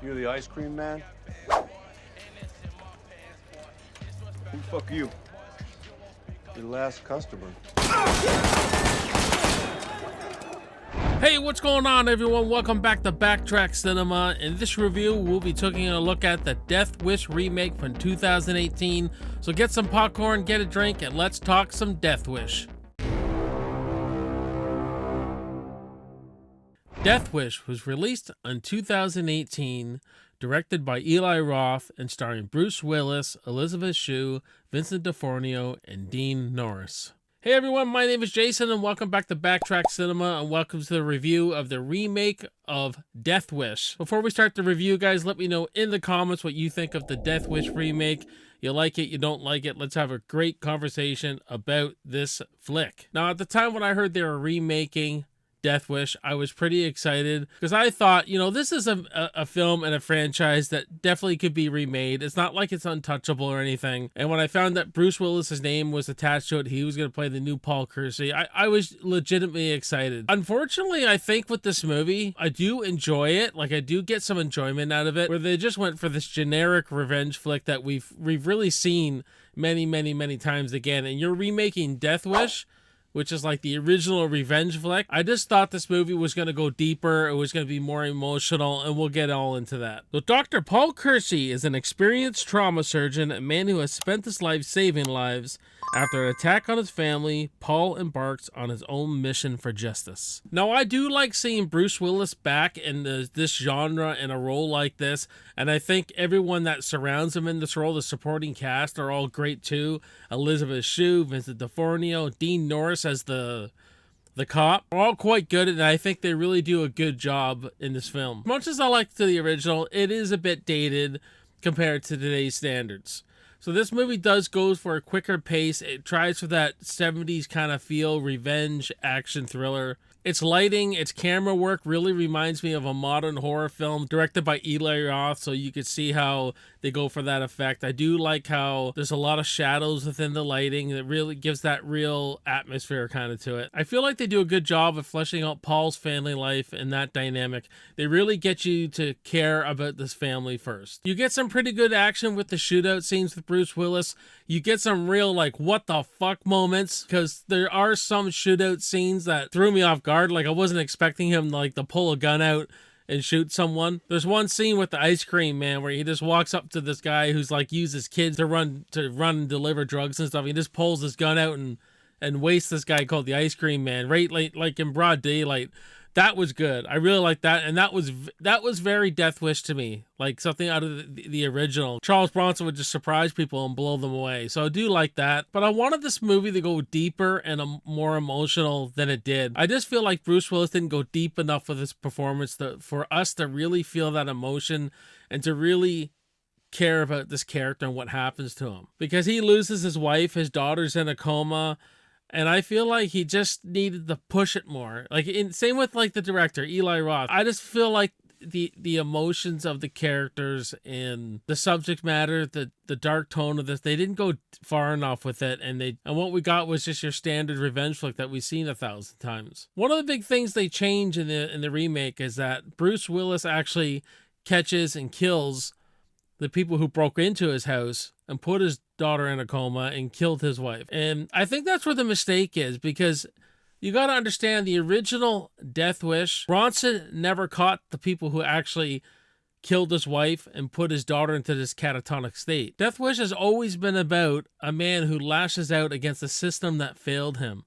You're the ice cream man? Who the fuck are you? Your last customer. Hey, what's going on, everyone? Welcome back to Backtrack Cinema. In this review, we'll be taking a look at the Death Wish Remake from 2018. So get some popcorn, get a drink, and let's talk some Death Wish. Death Wish was released in 2018, directed by Eli Roth, and starring Bruce Willis, Elizabeth Shue, Vincent D'Onofrio, and Dean Norris. Hey everyone, my name is Jason and welcome back to Backtrack Cinema and welcome to the review of the remake of Death Wish. Before we start the review, guys, let me know in the comments what you think of the Death Wish remake. You like it, you don't like it, let's have a great conversation about this flick. Now, at the time when I heard they were remaking Death Wish, I was pretty excited because I thought, you know, this is a film and a franchise that definitely could be remade. It's not like it's untouchable or anything. And when I found that Bruce Willis's name was attached to it, he was going to play the new Paul Kersey, I was legitimately excited. Unfortunately, I think with this movie, I do enjoy it. Like, I do get some enjoyment out of it, where they just went for this generic revenge flick that we've really seen many times again. And you're remaking Death Wish, which is like the original revenge flick. I just thought this movie was going to go deeper, it was going to be more emotional, and we'll get all into that. So Dr. Paul Kersey is an experienced trauma surgeon, a man who has spent his life saving lives. After an attack on his family, Paul embarks on his own mission for justice. Now, I do like seeing Bruce Willis back in this genre in a role like this, and I think everyone that surrounds him in this role, the supporting cast, are all great too. Elizabeth Shue, Vincent D'Onofrio, Dean Norris as the cop, are all quite good, and I think they really do a good job in this film. As much as I like the original, it is a bit dated compared to today's standards. So this movie does go for a quicker pace. It tries for that 70s kind of feel, revenge, action thriller. Its lighting, its camera work really reminds me of a modern horror film directed by Eli Roth, so you could see how they go for that effect. I do like how there's a lot of shadows within the lighting that really gives that real atmosphere kind of to it. I feel like they do a good job of fleshing out Paul's family life and that dynamic. They really get you to care about this family first. You get some pretty good action with the shootout scenes with Bruce Willis. You get some real, like, what the fuck moments, because there are some shootout scenes that threw me off guard. Like, I wasn't expecting him, like, to pull a gun out and shoot someone. There's one scene with the ice cream man where he just walks up to this guy who's, like, uses kids to run and deliver drugs and stuff. He just pulls his gun out and wastes this guy called the ice cream man right, like in broad daylight. That was good. I really like that, and that was very Death Wish to me, like something out of the original. Charles Bronson would just surprise people and blow them away, so I do like that. But I wanted this movie to go deeper and more emotional than it did. I just feel like Bruce Willis didn't go deep enough with his performance for us to really feel that emotion and to really care about this character and what happens to him. Because he loses his wife, his daughter's in a coma, and I feel like he just needed to push it more. Like, same with like the director, Eli Roth. I just feel like the emotions of the characters and the subject matter, the dark tone of this, they didn't go far enough with it, and what we got was just your standard revenge flick that we've seen 1,000 times. One of the big things they change in the remake is that Bruce Willis actually catches and kills the people who broke into his house and put his daughter in a coma and killed his wife. And I think that's where the mistake is, because you got to understand the original Death Wish, Bronson never caught the people who actually killed his wife and put his daughter into this catatonic state. Death Wish has always been about a man who lashes out against a system that failed him.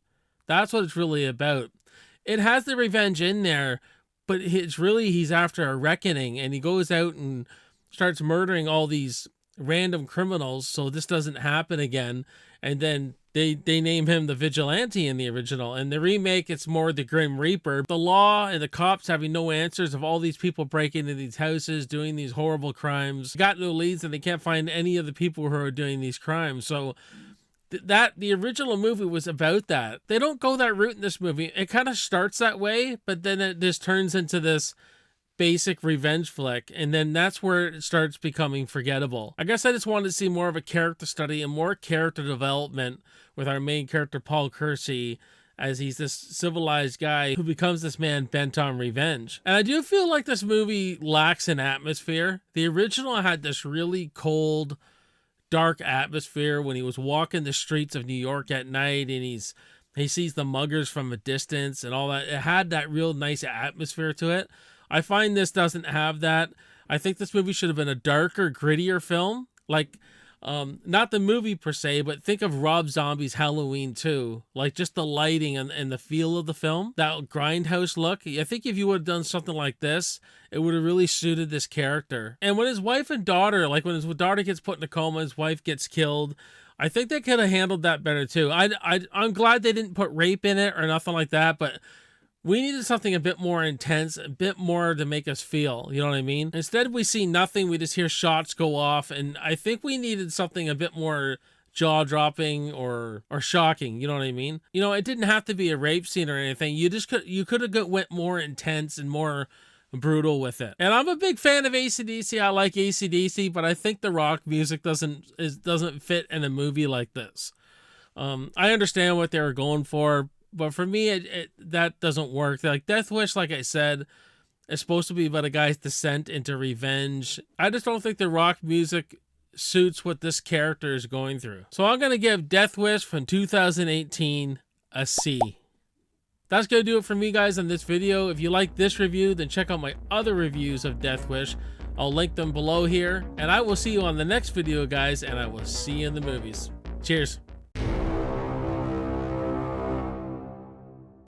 That's what it's really about. It has the revenge in there, but it's really, he's after a reckoning, and he goes out and starts murdering all these random criminals so this doesn't happen again. And then they name him the Vigilante in the original. And the remake, it's more the Grim Reaper. The law and the cops having no answers of all these people breaking into these houses, doing these horrible crimes. Got no leads, and they can't find any of the people who are doing these crimes. So the original movie was about that. They don't go that route in this movie. It kind of starts that way, but then it just turns into this basic revenge flick, and then that's where it starts becoming forgettable. I guess I just wanted to see more of a character study and more character development with our main character Paul Kersey as he's this civilized guy who becomes this man bent on revenge. And I do feel like this movie lacks an atmosphere. The original had this really cold, dark atmosphere when he was walking the streets of New York at night and he sees the muggers from a distance and all that. It had that real nice atmosphere to it. I find this doesn't have that. I think this movie should have been a darker, grittier film. Like, not the movie per se, but think of Rob Zombie's Halloween 2. Like, just the lighting and the feel of the film. That grindhouse look. I think if you would have done something like this, it would have really suited this character. And when his wife and daughter, like when his daughter gets put in a coma, his wife gets killed, I think they could have handled that better too. I'm glad they didn't put rape in it or nothing like that, but we needed something a bit more intense, a bit more to make us feel, you know what I mean? Instead, we see nothing, we just hear shots go off, and I think we needed something a bit more jaw-dropping or shocking, you know what I mean? You know, it didn't have to be a rape scene or anything. You could have went more intense and more brutal with it. And I'm a big fan of AC/DC. I like AC/DC, but I think the rock music doesn't fit in a movie like this. I understand what they were going for, but for me, that doesn't work. Like Death Wish, like I said, is supposed to be about a guy's descent into revenge. I just don't think the rock music suits what this character is going through. So I'm going to give Death Wish from 2018 a C. That's going to do it for me, guys, on this video. If you like this review, then check out my other reviews of Death Wish. I'll link them below here. And I will see you on the next video, guys, and I will see you in the movies. Cheers.